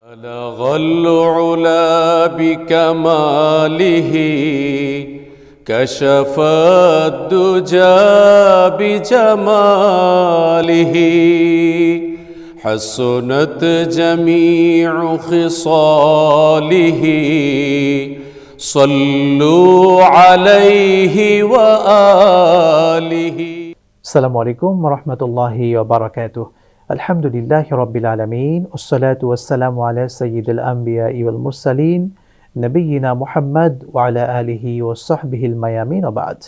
بلغ العلا بكماله كشف الدجى بجماله حسنت جميع خصاله صلوا عليه وآله. আসসালামু আলাইকুম ওয়া রাহমাতুল্লাহি ওয়া বারাকাতুহু। আলহামদুলিল্লাহি রাব্বিল আলামিন ওয়াসসালাতু ওয়াসসালামু আলা সাইয়্যিদিল আমবিয়া ওয়াল মুরসালিন নবিয়িনা মুহাম্মদ ওয়া আলা আলিহি ওয়া সাহবিহিল মায়ামিন ওয়া বা'দ।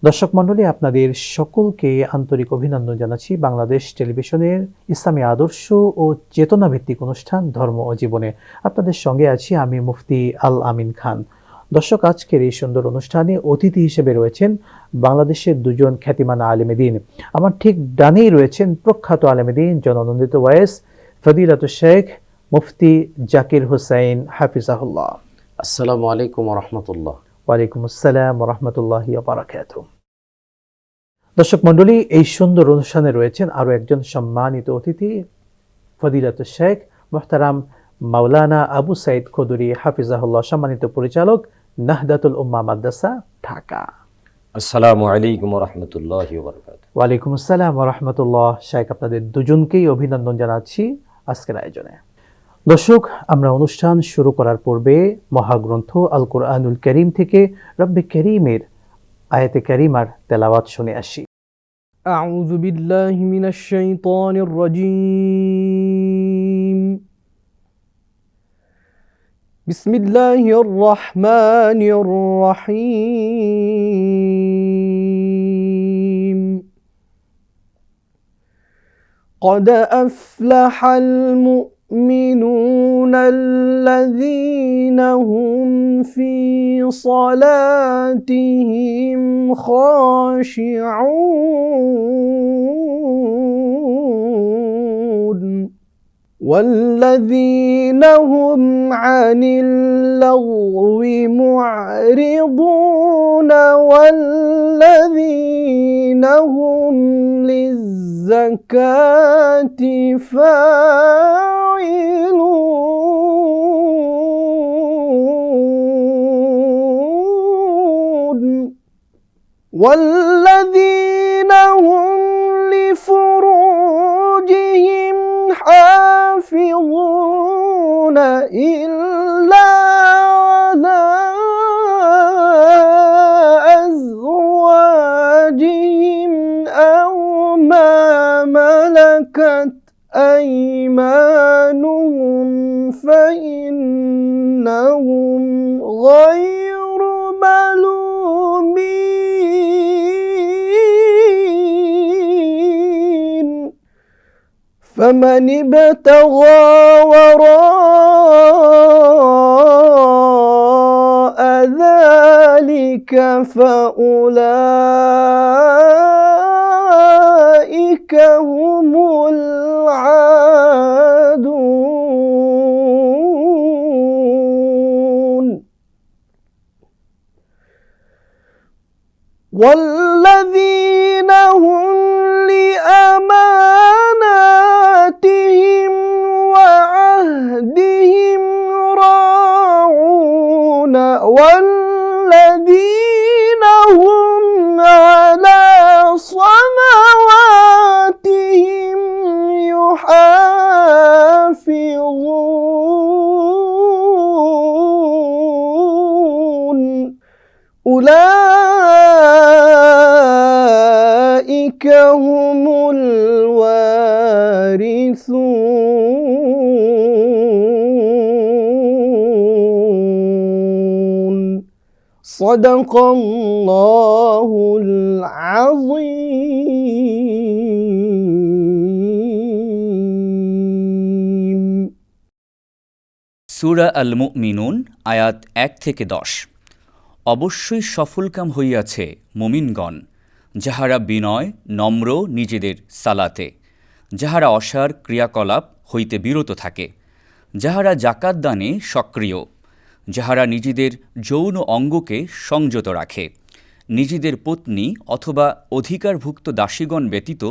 দর্শক মণ্ডলী, আপনাদের সকলকে আন্তরিক অভিনন্দন জানাচ্ছি বাংলাদেশ টেলিভিশনের ইসলামী আদর্শ ও চেতনা ভিত্তিক অনুষ্ঠান ধর্ম ও জীবনে। আপনাদের সঙ্গে আছি আমি মুফতি আল আমিন খান। দর্শক, আজকের এই সুন্দর অনুষ্ঠানে অতিথি হিসেবে রয়েছেন বাংলাদেশের দুজন খ্যাতিমান আলেমে দ্বীন। আমার ঠিক ডানেই রয়েছেন প্রখ্যাত আলেমে দ্বীন জননন্দিত ওয়াইস ফদিলাতুশ শেখ মুফতি জাকির হোসেন হাফিজাহুল্লাহ। আসসালামু আলাইকুম ওয়া রাহমাতুল্লাহ। ওয়ালাইকুম আসসালাম ওয়া রাহমাতুল্লাহি ওয়া বারাকাতুহু। দর্শক মণ্ডলী, এই সুন্দর অনুষ্ঠানে রয়েছেন আরও একজন সম্মানিত অতিথি ফদিলাতুশ শেখ মুহতারাম মাওলানা আবু সাইদ খুদরি হাফিজাহুল্লাহ, সম্মানিত পরিচালক নাহদাতুল উম্মাহ মাদ্রাসা, ঢাকা। আসসালামু আলাইকুম ওয়া রাহমাতুল্লাহি ওয়া বারাকাতুহু। ওয়ালাইকুম আসসালাম ওয়া রাহমাতুল্লাহ। শেখ, আপনাদের দুজনকেই অভিনন্দন জানাচ্ছি আজকের আয়োজনে। দর্শক, আমরা অনুষ্ঠান শুরু করার পূর্বে মহাগ্রন্থ আল কুরআনুল কারীম থেকে রব্বে কারীমের আয়াতে কারীমার তেলাওয়াত শুনে আসি। আউযু বিল্লাহি মিনাশ শাইতানির রাজীম। বিসমিল্লাহির রহমানির রহিম। قد أفلح المؤمنون الذين هم في صلاتهم خاشعون والذين هم عن اللغو معرضون والذين هم للزكاة فاعلون والذين هم لفروجهم حافظون إلا على أزواجهم أو ما ملكت أيمانهم فإنهم غير ملومين فمن ابتغى وراء ذلك فأولئك هم العادون والذين هم لأماناتهم وعهدهم راعون والذين هم على صلواتهم يحافظون أولئك هم الوارثون صدق الله العظيم। সূরা আল মুমিনুন আয়াত 1 থেকে 10। অবশ্যই সফলকাম হইয়াছে মুমিনগণ, যাহারা বিনয় নম্র নিজেদের সালাতে, যাহারা অসার ক্রিয়াকলাপ হইতে বিরত থাকে, যাহারা জাকাত দানে সক্রিয়, যাহারা নিজেদের যৌন অঙ্গকে সংযত রাখে, নিজেদের পত্নী অথবা অধিকারভুক্ত দাসীগণ ব্যতীত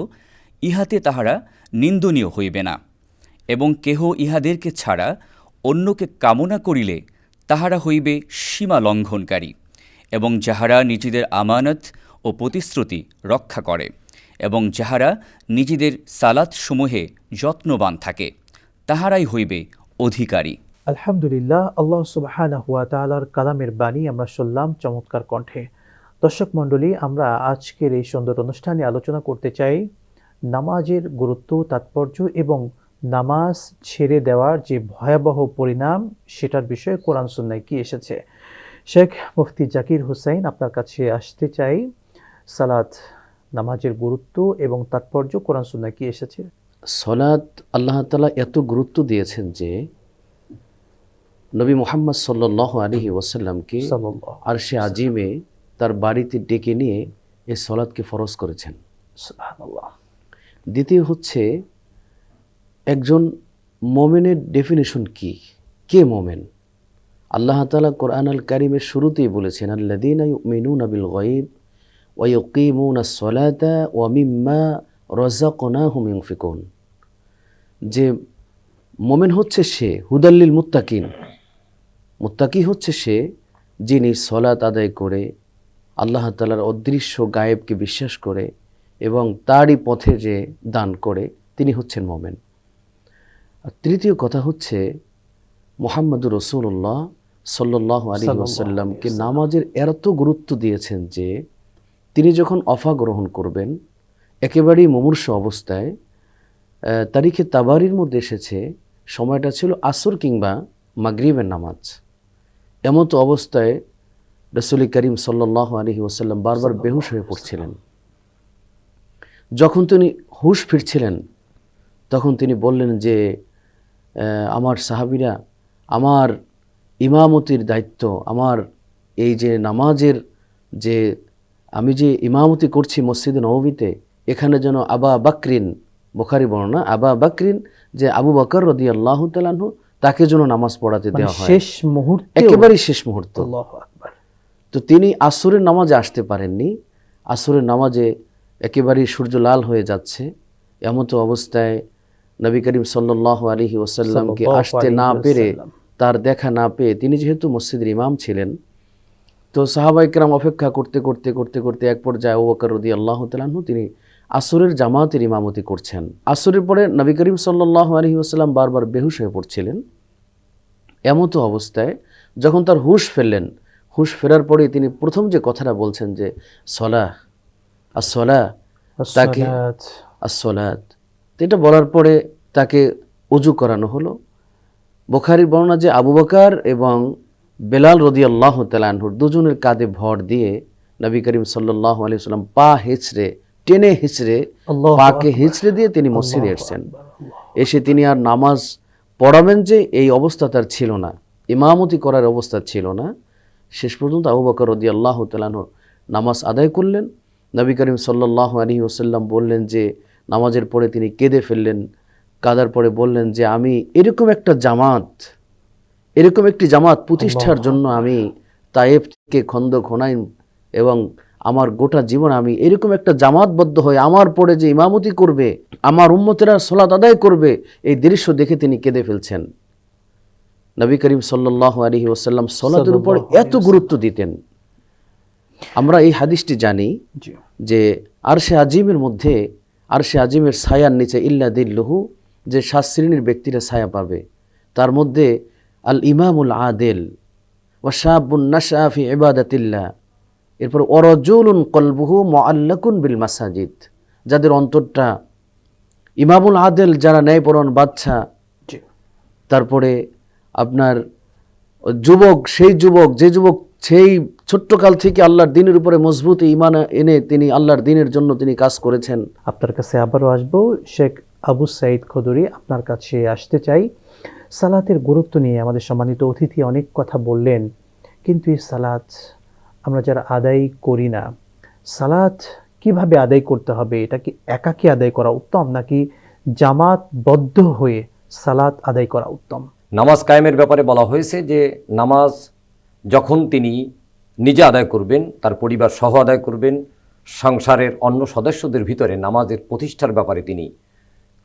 ইহাতে তাহারা নিন্দনীয় হইবে না, এবং কেহ ইহাদেরকে ছাড়া অন্যকে কামনা করিলে তাহারা হইবে সীমা লঙ্ঘনকারী, এবং যাহারা নিজেদের আমানত ও প্রতিশ্রুতি রক্ষা করে, এবং যাহারা নিজেদের সালাতসমূহে যত্নবান থাকে, তাহারাই হইবে অধিকারী। আলহামদুলিল্লাহ, আল্লাহ সুবহানাহু ওয়া তাআলার কালামের বাণী আমরা শুনলাম চমৎকার কণ্ঠে। দর্শক মণ্ডলী, আমরা আজকের এই সুন্দর অনুষ্ঠানে আলোচনা করতে চাই নামাজের গুরুত্ব, তাৎপর্য এবং নামাজ ছেড়ে দেওয়ার যে ভয়াবহ পরিণাম সেটার বিষয়ে কোরআন সুন্নাহয় কি এসেছে। শেখ মুফতি জাকির হুসাইন, আপনার কাছে আসতে চাই। সালাত, নামাজের গুরুত্ব এবং তাৎপর্য কোরআন সুন্নাহয় কি এসেছে? সলাৎ আল্লাহ তাআলা এত গুরুত্ব দিয়েছেন যে নবী মুহাম্মদ সাল্লাল্লাহু আলাইহি ওয়াসাল্লামকে আরশে আজিমে তার বাড়িতে ডেকে নিয়ে এই সলাৎকে ফরজ করেছেন। সুবহানাল্লাহ। দ্বিতীয় হচ্ছে, একজন মোমেনের ডেফিনেশন কি, কে মোমেন? আল্লাহ তাআলা কোরআন আল কারীমের শুরুতেই বলেছেন, আল্লাযীনা ইউমিনুনা বিল গায়ব ওয়া ইউকিমুনাস সালাতা ওয়া মিম্মা রাযাকনাহুম ইউনফিকুন। যে মোমেন হচ্ছে সে, হুদাল্লিল মুত্তাকিন, মুত্তাকি হচ্ছে সে যিনি সলাত আদায় করে আল্লাহ তাআলার অদৃশ্য গায়েবকে বিশ্বাস করে এবং তারই পথে যে দান করে, তিনি হচ্ছেন মোমেন। আর তৃতীয় কথা হচ্ছে, মুহাম্মদুর রাসূলুল্লাহ সাল্লাল্লাহু আলাইহি ওয়াসাল্লামকে নামাজের এত গুরুত্ব দিয়েছেন যে তিনি যখন অফা গ্রহণ করবেন একেবারেই মুমূর্ষু অবস্থায়, তারিখে তাবারির মধ্যে এসেছে সময়টা ছিল আসর কিংবা মাগরিবের নামাজ, এমতো অবস্থায় রাসূল করিম সাল্লাল্লাহু আলাইহি ওয়াসাল্লাম বারবার বেহুশ হয়ে পড়ছিলেন। যখন তিনি হুঁশ ফিরছিলেন তখন তিনি বললেন যে, আমার সাহাবীরা, আমার ইমামতির দায়িত্ব, আমার এই যে নামাজের যে আমি যে ইমামতি করছি মসজিদে নববীতে, এখানে যেন আবা বাকরিন, বুখারী বর্ণনা, আবা বাকরিন, যে আবু বকর রাদিয়াল্লাহু তাআলা আনহু, তাকে যেন নামাজ পড়াতে দেওয়া হয় শেষ মুহূর্তে, একেবারেই শেষ মুহূর্ত। আল্লাহু আকবার। তো তিনি আসরের নামাজে আসতে পারেননি। আসরের নামাজে একেবারেই সূর্য লাল হয়ে যাচ্ছে, এমতো অবস্থায় নবী করিম সাল্লাল্লাহু আলাইহি ওয়াসাল্লামকে আসতে না পেরে, তার দেখা না পেয়ে, তিনি যেহেতু মসজিদের ইমাম ছিলেন, তো সাহাবায়ে কেরাম অপেক্ষা করতে করতে করতে করতে এক পর্যায়ে আবু বকর রাদিয়াল্লাহু তাআলা আনহু তিনি আসরের জামাতের ইমামতি করছেন। আসরের পরে নবী করিম সাল্লাল্লাহু আলাইহি ওয়াসাল্লাম বারবার বেহুশ হয়ে পড়ছিলেন। এমতো অবস্থায় যখন তার হুঁশ ফেললেন, হুঁশ ফেরার পরে তিনি প্রথম যে কথাটা বলছেন যে সলাহ, আসসালাহ, তাকে আসসালাত, এটা বলার পরে তাকে ওযু করানো হলো। বুখারীর বর্ণনা যে আবু বকর এবং বেলাল রাদিয়াল্লাহু তাআলা আনহুর দুজনের কাঁধে ভর দিয়ে নবী করিম সাল্লাল্লাহু আলাইহি ওয়াসাল্লাম পা হিঁচড়ে, টেনে হিঁচড়ে, পাকে হিঁচড়ে দিয়ে তিনি মসজিদে এসেছেন। এসে তিনি আর নামাজ পড়াবেন যে এই অবস্থা তার ছিল না, ইমামতি করার অবস্থা ছিল না। শেষ পর্যন্ত আবু বকর রাদিয়াল্লাহু তাআলা আনহু নামাজ আদায় করলেন। নবী করিম সাল্লাল্লাহু আলাইহি ওয়াসাল্লাম বললেন যে, নামাজের পরে তিনি কেঁদে ফেললেন। কাঁদার পরে বললেন যে, আমি এরকম একটা জামাত, এরকম একটি জামাত প্রতিষ্ঠার জন্য আমি তায়েফ থেকে খন্দক, হুনাইন এবং আমার গোটা জীবন আমি এরকম একটা জামাতবদ্ধ হয়ে আমার পরে যে ইমামতি করবে, আমার উম্মতেরা সালাত আদায় করবে, এই দৃশ্য দেখে তিনি কেঁদে ফেলছেন। নবী করিম সাল্লাল্লাহু আলাইহি ওয়াসাল্লাম সালাতের উপর এত গুরুত্ব দিতেন। আমরা এই হাদিসটি জানি যে আরশে আজিমের মধ্যে, আরশে আজিমের ছায়ার নিচে ইল্লা দিল্লুহু, যে 7 শ্রেণীর ব্যক্তিরা ছায়া পাবে, তার মধ্যে আল ইমামুল আদিল ওয়া শাবুন নাশা ফি ইবাদাতিল্লাহ, এরপর ওয়ারাজুলুন কলবুহু মুআল্লাকুন বিল মাসাজিদ, যাদের অন্তরটা ইমামুল আদিল, যারা ন্যায়পরায়ণ বাদশা। তারপরে আপনার যুবক, সেই যুবক যে যুবক সেই ছোট্টকাল থেকে আল্লাহর দ্বীনের উপরে মজবুত ঈমান এনে তিনি আল্লাহর দ্বীনের জন্য তিনি কাজ করেছেন। আপনার কাছে আবারও আসবো। শেখ আবু সাঈদ খুদরি, আপনার কাছে আসতে চাই। সালাতের গুরুত্ব নিয়ে আমাদের সম্মানিত অতিথি অনেক কথা বললেন, কিন্তু এই সালাত আমরা যারা আদায় করি না, সালাত কিভাবে আদায় করতে হবে? এটা কি একাকী আদায় করা উত্তম, নাকি জামাতবদ্ধ হয়ে সালাত আদায় করা উত্তম? নামাজ কায়েমের ব্যাপারে বলা হয়েছে যে নামাজ যখন তিনি নিজে আদায় করবেন, তার পরিবার সহ আদায় করবেন, সংসারের অন্য সদস্যদের ভিতরে নামাজের প্রতিষ্ঠার ব্যাপারে তিনি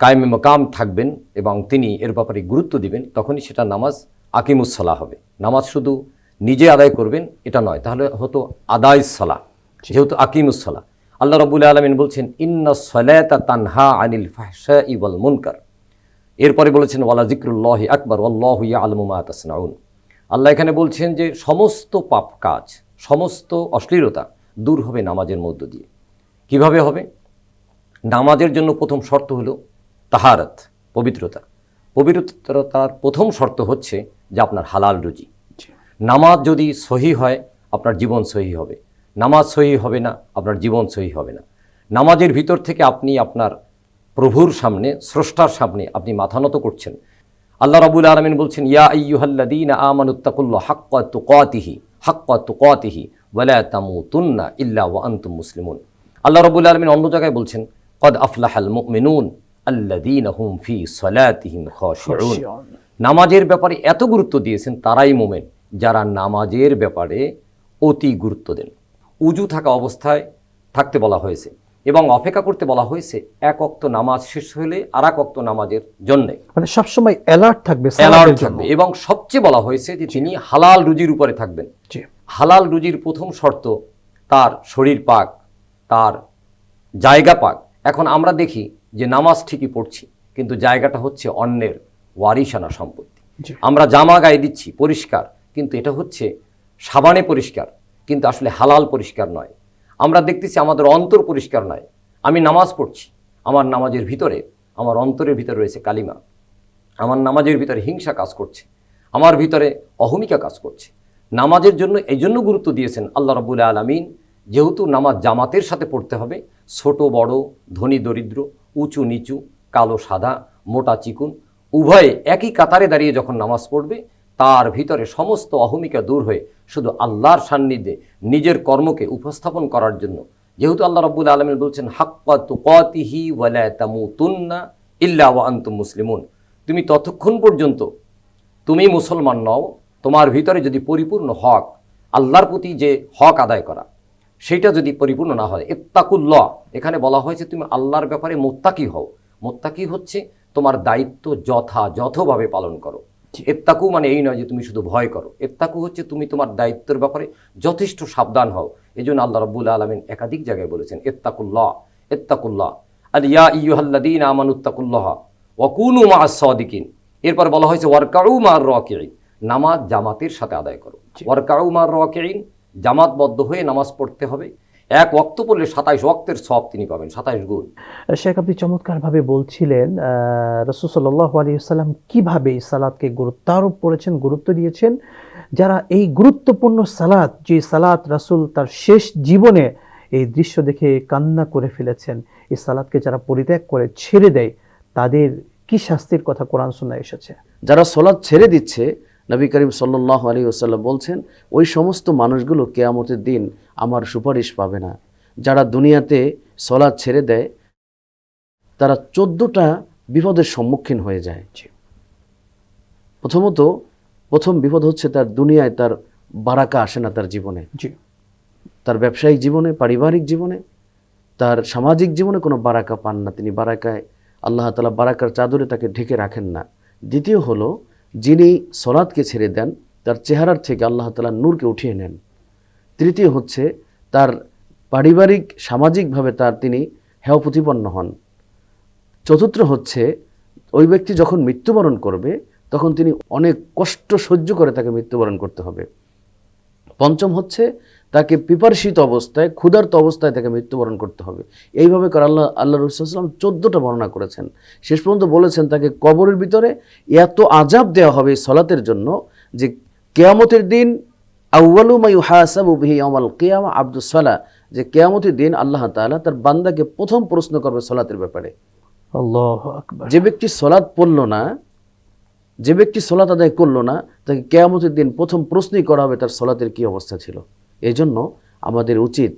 কায়েমে মাকাম থাকবেন এবং তিনি এর ব্যাপারে গুরুত্ব দিবেন, তখনই সেটা নামাজ আকিমুস-সালাহ হবে। নামাজ শুধু নিজে আদায় করবেন এটা নয়, তাহলে হতো আদায়ুস-সালাহ, যেহেতু আকিমুস-সালাহ। আল্লাহ রাব্বুল আলামিন বলছেন ইন্নাস-সালাতা তানহা আনিল ফাহশাই ওয়াল মুনকার। এরপরে বলেছেন ওয়ালা যিকরুল্লাহি আকবার ওয়াল্লাহু ইয়া'লামু মা তাসনাউন। আল্লাহ এখানে বলছেন যে সমস্ত পাপ কাজ, সমস্ত অশ্লীলতা দূর হবে নামাজের মধ্য দিয়ে। কিভাবে হবে? নামাজের জন্য প্রথম শর্ত হলো তাহারাত, পবিত্রতা। পবিত্রতার প্রথম শর্ত হচ্ছে যে আপনার হালাল রুজি। নামাজ যদি সহি হয় আপনার জীবন সহি হবে, নামাজ সহি হবে না আপনার জীবন সহি হবে না। নামাজের ভিতর থেকে আপনি আপনার প্রভুর সামনে, স্রষ্টার সামনে আপনি মাথা নত করছেন। আল্লাহ রাব্বুল আলামিন বলছেন ইয়া আইয়ুহাল্লাযীনা আমানুত্তাকুল্লাহ হাক্কা তুকাতিহি ওয়া লা তামুতুন্না ইল্লা ওয়া আনতুম মুসলিমুন। আল্লাহ রাব্বুল আলামিন অন্য জায়গায় বলছেন ক্বাদ আফলাহাল মুমিনুন আল্লাযীনা হুম ফি সালাতিহিম খাশিউন। নামাজের ব্যাপারে এত গুরুত্ব দিয়েছেন তারাই মুমিন যারা নামাজের ব্যাপারে অতি গুরুত্ব দেন। উজু থাকা অবস্থায় থাকতে বলা হয়েছে এবং অপেক্ষা করতে বলা হয়েছে এক ওয়াক্ত নামাজ শেষ হলে আর এক ওয়াক্ত নামাজের জন্যে, মানে সবসময় অ্যালার্ট থাকবে, অ্যালার্ট থাকবে। এবং সবচেয়ে বলা হয়েছে যে তিনি হালাল রুজির উপরে থাকবেন। হালাল রুজির প্রথম শর্ত তার শরীর পাক, তার জায়গা পাক। এখন আমরা দেখি যে নামাজ ঠিকই পড়ছি কিন্তু জায়গাটা হচ্ছে অন্যের ওয়ারিশানা সম্পত্তি। আমরা জামা গায়ে দিচ্ছি পরিষ্কার, কিন্তু এটা হচ্ছে সাবানে পরিষ্কার, কিন্তু আসলে হালাল পরিষ্কার নয়। আমরা দেখতেছি আমাদের অন্তর পরিষ্কার নয়। আমি নামাজ পড়ছি, আমার নামাজের ভিতরে, আমার অন্তরের ভিতরে রয়েছে কালিমা, আমার নামাজের ভিতরে হিংসা কাজ করছে, আমার ভিতরে অহমিকা কাজ করছে। নামাজের জন্য এই জন্য গুরুত্ব দিয়েছেন আল্লাহ রাব্বুল আলামিন, যেহেতু নামাজ জামাতের সাথে পড়তে হবে। ছোট বড়, ধনী দরিদ্র, উঁচু নিচু, কালো সাদা, মোটা চিকুন উভয়ে একই কাতারে দাঁড়িয়ে যখন নামাজ পড়বে তার ভিতরে সমস্ত অহমিকা দূর হয়ে শুধু আল্লাহর সান্নিধ্যে নিজের কর্মকে উপস্থাপন করার জন্য, যেহেতু আল্লাহ রাব্বুল আলামিন বলছেন হাক্কা তুকাতিহি ওয়া লা তামুতুন্না ইল্লা ওয়া আনতুম মুসলিমুন। তুমি ততক্ষণ পর্যন্ত তুমি মুসলমান নও, তোমার ভিতরে যদি পরিপূর্ণ হক, আল্লাহর প্রতি যে হক আদায় করা, সেটা যদি পরিপূর্ণ না হয়। ইত্তাকুল্লাহ, এখানে বলা হয়েছে তুমি আল্লাহর ব্যাপারে মুত্তাকি হও। মুত্তাকি হচ্ছে তোমার দায়িত্ব যথাযথভাবে পালন করো। ইত্তাকু মানে এই নয় যে তুমি শুধু ভয় করো, ইত্তাকু হচ্ছে তুমি তোমার দায়িত্বের ব্যাপারে যথেষ্ট সাবধান হও। এই জন্য আল্লাহ রাব্বুল আলামিন একাধিক জায়গায় বলেছেন ইত্তাকুল্লাহ ইত্তাকুল্লাহ আল ইয়া আইয়ুহাল্লাযীনা আমানুত্তাকুল্লাহ ওয়া কুনু মা'আস সাদিকিন। এরপর বলা হয়েছে ওয়ারকাউ মা'আর রাকিঈন, নামাজ জামাতের সাথে আদায় করো। ওয়ারকাউ মা'আর রাকিঈন, জামাতবদ্ধ হয়ে নামাজ পড়তে হবে। এক ওয়াক্ত পড়লে 27 ওয়াক্তের সওয়াব তিনি পাবেন, 27 গুণ। শেখ, আপনি চমৎকারভাবে বলছিলেন রাসূল সাল্লাল্লাহু আলাইহি ওয়াসাল্লাম কিভাবে এই সালাতকে গুরুত্ব আরোপ করেছেন, গুরুত্ব দিয়েছেন। যারা এই গুরুত্বপূর্ণ সালাত, যে সালাত রাসূল তার শেষ জীবনে এই দৃশ্য দেখে কান্না করে ফেলেছেন, এই সালাতকে যারা পরিত্যাগ করে ছেড়ে দেয় তাদের কি শাস্তির কথা কোরআন সুন্নাহয় এসেছে? যারা সালাত ছেড়ে দিচ্ছে, নবী করিম সাল্লাল্লাহু আলাইহি ওয়াসাল্লাম বলছেন ওই সমস্ত মানুষগুলো কিয়ামতের দিন আমার সুপারিশ পাবে না। যারা দুনিয়াতে সালাত ছেড়ে দেয় তারা 14টা বিপদের সম্মুখীন হয়ে যায়। প্রথম বিপদ হচ্ছে তার দুনিয়ায় তার বারাকা আসে না তার জীবনে, তার ব্যবসায়িক জীবনে, পারিবারিক জীবনে, তার সামাজিক জীবনে কোনো বারাকা পান না তিনি। বারাকায় আল্লাহ তাআলা বারাকার চাদরে তাকে ঢেকে রাখেন না। দ্বিতীয় হলো, যিনি সালাতকে ছেড়ে দেন তার চেহারার থেকে আল্লাহ তাআলা নূরকে উঠিয়ে নেন। তৃতীয় হচ্ছে তার পারিবারিক সামাজিকভাবে তিনি হেয় প্রতিপন্ন হন। চতুর্থ হচ্ছে ওই ব্যক্তি যখন মৃত্যুবরণ করবে তখন তিনি অনেক কষ্ট সহ্য করে তাকে মৃত্যুবরণ করতে হবে। পঞ্চম হচ্ছে তাকে পিপাসিত অবস্থায়, ক্ষুধার্ত অবস্থায় তাকে মৃত্যুবরণ করতে হবে। এইভাবে করে আল্লাহ রাসূল সাল্লাল্লাহু আলাইহি ওয়াসাল্লাম 14টা বর্ণনা করেছেন। শেষ পর্যন্ত বলেছেন তাকে কবরের ভিতরে এত আযাব দেওয়া হবে সালাতের জন্য যে কিয়ামতের দিন আউয়ালু মা ইউহাসাবু বিহি ইয়াউমাল কিয়ামা আবদুস সালাহ, যে কিয়ামতের দিন আল্লাহ তাআলা তার বান্দাকে প্রথম প্রশ্ন করবে সালাতের ব্যাপারে। আল্লাহু আকবার। যে ব্যক্তি সালাত পড়লো না, যে ব্যক্তি সালাত আদায় করলো না, তাকে কিয়ামতের দিন প্রথম প্রশ্নই করা হবে তার সালাতের কি অবস্থা ছিল। এই জন্য আমাদের উচিত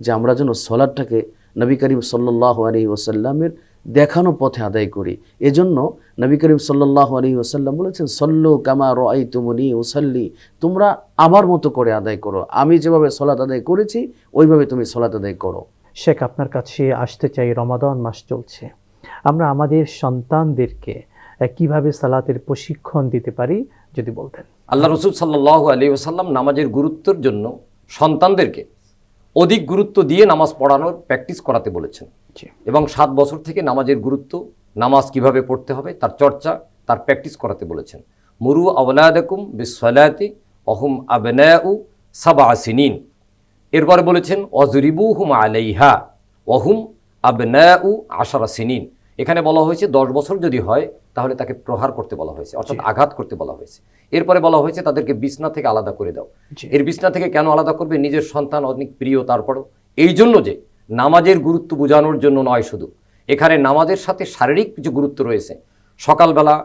যে আমরা যেন সালাতটাকে নবী করিম সাল্লাল্লাহু আলাইহি ওয়াসাল্লামের দেখানো পথে আদায় করি। এজন্য নবী করিম সাল্লাল্লাহু আলাইহি ওয়াসাল্লাম বলেছেন সল্লু কামা রাআইতুমুনি উসাল্লি, তোমরা আমার মতো করে আদায় করো, আমি যেভাবে সালাত আদায় করেছি ওইভাবে তুমি সালাত আদায় করো। শেখ, আপনার কাছে আসতে চাই, রমাদান মাস চলছে, আমরা আমাদের সন্তানদেরকে কিভাবে সালাতের প্রশিক্ষণ দিতে পারি যদি বলতেন। আল্লাহ রসুল সাল্লাল্লাহু আলাইহি ওয়াসাল্লাম নামাজের গুরুত্বের জন্য সন্তানদেরকে অধিক গুরুত্ব দিয়ে নামাজ পড়ানোর প্র্যাকটিস করাতে বলেছেন জি। এবং 7 বছর থেকে নামাজের গুরুত্ব, নামাজ কিভাবে পড়তে হবে তার চর্চা, তার প্র্যাকটিস করাতে বলেছেন। মুরু আওলাদাকুম বিসসালাতি ওহুম আবনাউ সাবআ সিনিন। এরপরে বলেছেন ওয়াজরিবুহুম আলাইহা ওহুম আবনাউ আশারা সিনিন। এখানে বলা হয়েছে 10 বছর যদি হয় তাহলে তাকে প্রহার করতে বলা হয়েছে, অর্থাৎ আঘাত করতে বলা হয়েছে। এরপরে বলা হয়েছে তাদেরকে বিছনা থেকে আলাদা করে দাও। জি। এর বিছনা থেকে কেন আলাদা করবে? নিজের সন্তান অনেক প্রিয়, তারপরও এই জন্য যে নামাজের গুরুত্ব বোঝানোর জন্য নয় শুধু, এখানে নামাজের সাথে শারীরিক কিছু গুরুত্ব রয়েছে। সকালবেলা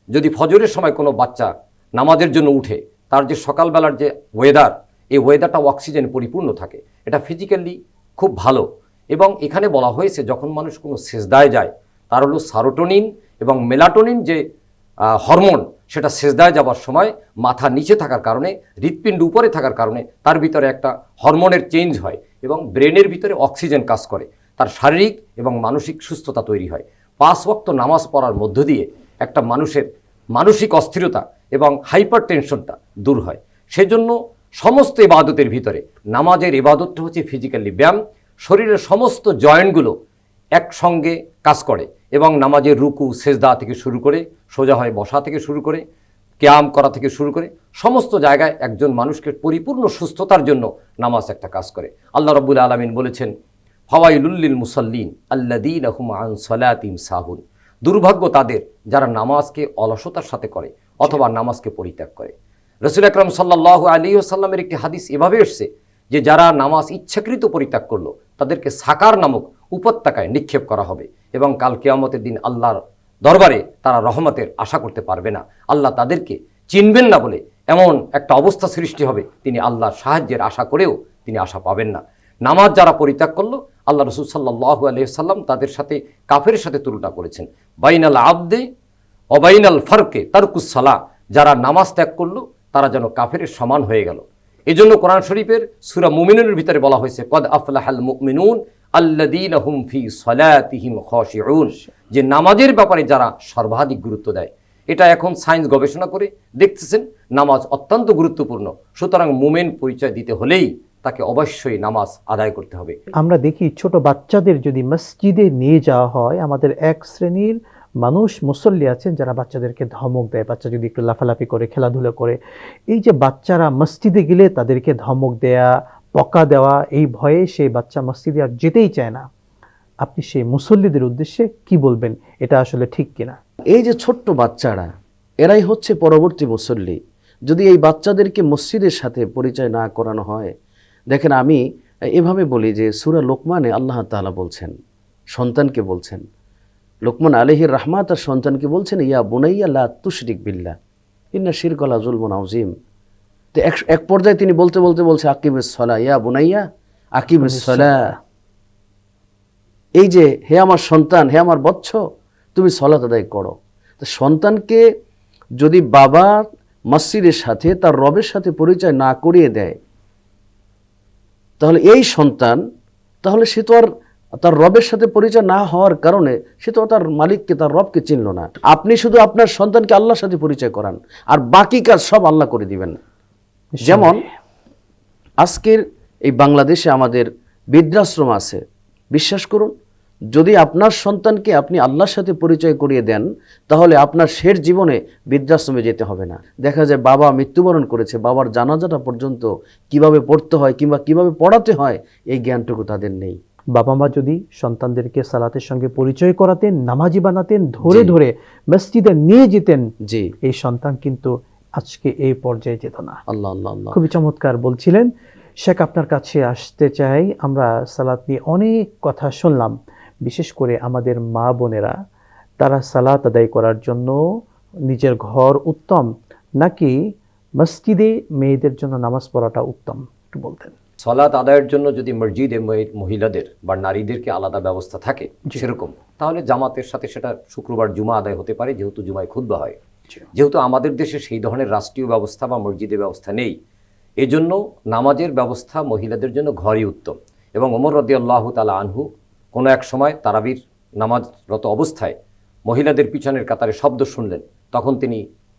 যদি ফজরের সময় কোনো বাচ্চা নামাজের জন্য উঠে, তার যে সকালবেলার যে ওয়েদার, এই ওয়েদারটা অক্সিজেন পরিপূর্ণ থাকে, এটা ফিজিক্যালি খুব ভালো। এবং এখানে বলা হয়েছে যখন মানুষ কোনো সেজদায় যায় তার হলো সারোটোনিন এবং মেলাটোনিন যে হরমোন, সেটা সেজদায় যাবার সময় মাথা নিচে থাকার কারণে, হৃৎপিণ্ড উপরে থাকার কারণে তার ভিতরে একটা হরমোনের চেঞ্জ হয় এবং ব্রেনের ভিতরে অক্সিজেন কাজ করে, তার শারীরিক এবং মানসিক সুস্থতা তৈরি হয়। 5 ওয়াক্ত নামাজ পড়ার মধ্য দিয়ে একটা মানুষের মানসিক অস্থিরতা এবং হাইপার টেনশনটা দূর হয়। সেজন্য সমস্ত ইবাদতের ভিতরে নামাজের ইবাদতটা হচ্ছে ফিজিক্যালি ব্যায়াম। শরীরের সমস্ত জয়েন্টগুলো একসঙ্গে কাজ করে এবং নামাজের রুকু সেজদা থেকে শুরু করে, সোজা হয়ে বসা থেকে শুরু করে, কিয়াম করা থেকে শুরু করে সমস্ত জায়গায় একজন মানুষকে পরিপূর্ণ সুস্থতার জন্য নামাজ একটা কাজ করে। আল্লাহ রাব্বুল আলামিন বলেছেন ফাওয়াইলুল লিল মুসাল্লিন আল্লাযীনা হুম আন সালাতিহিম সাহুন। দুর্ভাগ্য তাদের যারা নামাজকে অলসতার সাথে করে অথবা নামাজকে পরিত্যাগ করে। রাসূল আকরাম সাল্লাল্লাহু আলাইহি ওয়াসাল্লামের একটি হাদিস এভাবে এসেছে যে যারা নামাজ ইচ্ছাকৃত পরিত্যাগ করলো তাদেরকে সাকার নামক উপত্যকায় নিক্ষেপ করা হবে এবং কাল কিয়ামতের দিন আল্লাহর দরবারে তারা রহমতের আশা করতে পারবে না। আল্লাহ তাদেরকে চিনবেন না বলে এমন একটা অবস্থা সৃষ্টি হবে, তিনি আল্লাহর সাহায্যের আশা করেও তিনি আশা পাবেন না। নামাজ যারা পরিত্যাগ করলো, আল্লাহ রসুল সাল্লাল্লাহু আলাইহি ওয়াসাল্লাম তাদের সাথে কাফেরের সাথে তুলনা করেছেন। বাইনাল আবদে অবাইনাল ফারকে তারকুস সালাহ। যারা নামাজ ত্যাগ করলো তারা যেন কাফেরের সমান হয়ে গেল। এজন্য কোরআন শরীফের সূরা মুমিনুনের ভিতরে বলা হয়েছে কদ আফলাহাল মুমিনুন আল্লাযীনা হুম ফি সালাতিহিম খাশিউন, যে নামাজের ব্যাপারে যারা সর্বাধিক গুরুত্ব দেয়। এটা এখন সায়েন্স গবেষণা করে দেখতেছেন নামাজ অত্যন্ত গুরুত্বপূর্ণ। সুতরাং মুমিন পরিচয় দিতে হলেই তাকে অবশ্যই নামাজ আদায় করতে হবে। আমরা দেখি ছোট বাচ্চাদের যদি মসজিদে নিয়ে যাওয়া হয়, আমাদের এক শ্রেণীর মানুষ মুসল্লি আছেন যারা বাচ্চাদেরকে ধমক দেয়। বাচ্চা যদি একটু লাফালাফি করে, খেলাধুলা করে, এই যে বাচ্চারা মসজিদে গেলে তাদেরকে ধমক দেয়া, বকা দেওয়া, এই ভয়ে সেই বাচ্চা মসজিদে আর যেতেই চায় না। আপনি সেই মুসল্লিদের উদ্দেশ্যে কি বলবেন, এটা আসলে ঠিক কিনা? এই যে ছোট্ট বাচ্চারা, এরাই হচ্ছে পরবর্তী মুসল্লি। যদি এই বাচ্চাদেরকে মসজিদের সাথে পরিচয় না করানো হয়, দেখেন আমি এভাবে বলি যে সূরা লোকমানে আল্লাহ তাআলা বলছেন, সন্তানকে বলছেন, লোকমান আলাইহির রাহমাত তার সন্তানকে বলছেন ইয়া বুনাইয়া লা তুশরিক বিল্লাহ ইন্না শিরকা লা যুলমুন আযীম। তো এক পর্যায়ে তিনি বলতে বলতে বলছে আকিমিস সালাহ ইয়া বুনাইয়া আকিমিস সালাহ। এই যে হে আমার সন্তান, হে আমার বৎস, তুমি সালাত আদায় করো। তো সন্তানকে যদি বাবা মসজিদের সাথে তার রবের সাথে পরিচয় না করিয়ে দেয়, তাহলে এই সন্তান, তাহলে সে তো আর তার রবের সাথে পরিচয় না হওয়ার কারণে সে তো তার মালিককে, তার রবকে চিনল না। আপনি শুধু আপনার সন্তানকে আল্লাহর সাথে পরিচয় করান, আর বাকি কাজ সব আল্লাহ করে দিবেন। যেমন আজকের এই বাংলাদেশে আমাদের বৃদ্ধাশ্রম আছে। বিশ্বাস করুন, যদি আপনার সন্তানকে আপনি আল্লাহর সাথে পরিচয় করিয়ে দেন, তাহলে আপনার শেষ জীবনে বৃদ্ধাশ্রমে যেতে হবে না। দেখা যায় বাবা মৃত্যুবরণ করেছে, বাবার জানাজাটা পর্যন্ত কিভাবে পড়তে হয় কিংবা কিভাবে পড়াতে হয় এই জ্ঞানটুকু তাদের নেই। বাবা মা যদি সন্তানদেরকে সালাতের সঙ্গে পরিচয় করাতেন, নামাজি বানাতেন, ধরে ধরে মসজিদে নিয়ে যেতেন, জি, এই সন্তান কিন্তু আজকে এই পর্যায়ে যেত না। আল্লাহ আল্লাহ আল্লাহ। খুবই চমৎকার বলছিলেন শেখ। আপনার কাছে আসতে চাই। আমরা সালাত নিয়ে অনেক কথা শুনলাম, বিশেষ করে আমাদের মা বোনেরা, তারা সালাত আদায় করার জন্য নিজের ঘর উত্তম নাকি মসজিদে মেয়েদের জন্য নামাজ পড়াটা উত্তম, একটু বলতেন। সালাত আদায়ের জন্য যদি মসজিদে মহিলাদের বা নারীদেরকে আলাদা ব্যবস্থা থাকে সেরকম, তাহলে জামাতের সাথে সেটা শুক্রবার জুমা আদায় হতে পারে, যেহেতু জুমায় খুতবা হয়। যেহেতু আমাদের দেশে সেই ধরনের রাষ্ট্রীয় ব্যবস্থা বা মসজিদের ব্যবস্থা নেই, এজন্য নামাজের ব্যবস্থা মহিলাদের জন্য ঘরই উত্তম। এবং ওমর রাদিয়াল্লাহু তাআলা আনহু কোনো এক সময় তারাবির নামাজরত অবস্থায় মহিলাদের পিছনের কাতারে শব্দ শুনলেন, তখন তিনি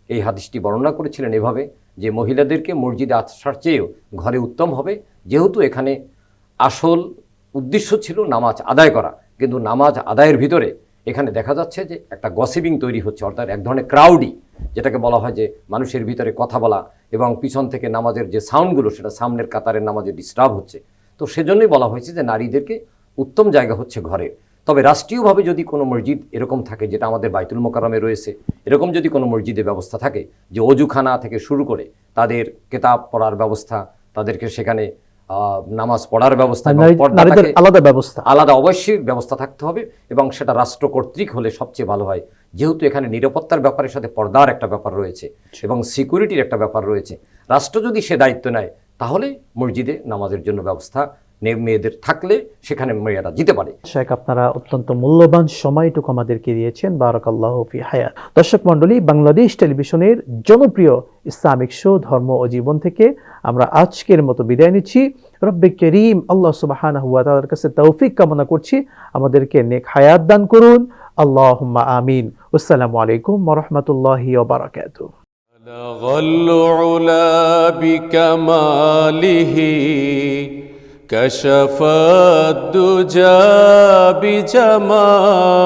এই হাদিসটি বর্ণনা করেছিলেন এভাবে যে মহিলাদেরকে মসজিদে আসার চেয়েও ঘরে উত্তম হবে, যেহেতু এখানে আসল উদ্দেশ্য ছিল নামাজ আদায় করা, কিন্তু নামাজ আদায়ের ভিতরে এখানে দেখা যাচ্ছে যে একটা গসিপিং তৈরি হচ্ছে, অর্থাৎ এক ধরনের ক্রাউডি, যেটাকে বলা হয় যে মানুষের ভিতরে কথা বলা এবং পিছন থেকে নামাজের যে সাউন্ডগুলো সেটা সামনের কাতারের নামাজে ডিস্টার্ব হচ্ছে। তো সেজন্যই বলা হয়েছে যে নারীদেরকে উত্তম জায়গা হচ্ছে ঘরে। তবে রাষ্ট্রীয়ভাবে যদি কোনো মসজিদ এরকম থাকে, যেটা আমাদের বাইতুল মোকাররমে রয়েছে, এরকম যদি কোনো মসজিদে ব্যবস্থা থাকে যে অজুখানা থেকে শুরু করে তাদের কেতাব পড়ার ব্যবস্থা, তাদেরকে সেখানে নামাজ পড়ার ব্যবস্থা, আলাদা অবশ্যই ব্যবস্থা থাকতে হবে, এবং সেটা রাষ্ট্র কর্তৃক হলে সবচেয়ে ভালো হয়, যেহেতু এখানে নিরাপত্তার ব্যাপারের সাথে পর্দার একটা ব্যাপার রয়েছে এবং সিকিউরিটির একটা ব্যাপার রয়েছে। রাষ্ট্র যদি সে দায়িত্ব নেয় তাহলে মসজিদে নামাজের জন্য ব্যবস্থা মেয়েদের থাকলে সেখানে মেয়েরা যেতে পারে। শেখ, আপনারা অত্যন্ত মূল্যবান সময়টুকু আমাদেরকে দিয়েছেন, বারাকাল্লাহু ফি হায়াত। দর্শক মণ্ডলী, বাংলাদেশ টেলিভিশনের জনপ্রিয় ইসলামিক শো ধর্ম ও জীবন থেকে আমরা আজকের মতো বিদায় নিচ্ছি। রব্বে করিম আল্লাহ সুবহানাহু ওয়া তাআলার কাছে তৌফিক কামনা করছি, আমাদেরকে নেক হায়াত দান করুন। আল্লাহুম্মা আমিন। আসসালামু আলাইকুম ওয়া রাহমাতুল্লাহি ওয়া বারাকাতুহু। بلغ العلا بكماله كشف الدجى بجماله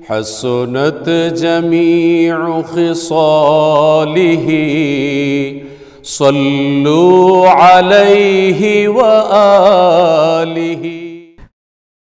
حسنت جميع خصاله صلوا عليه وآله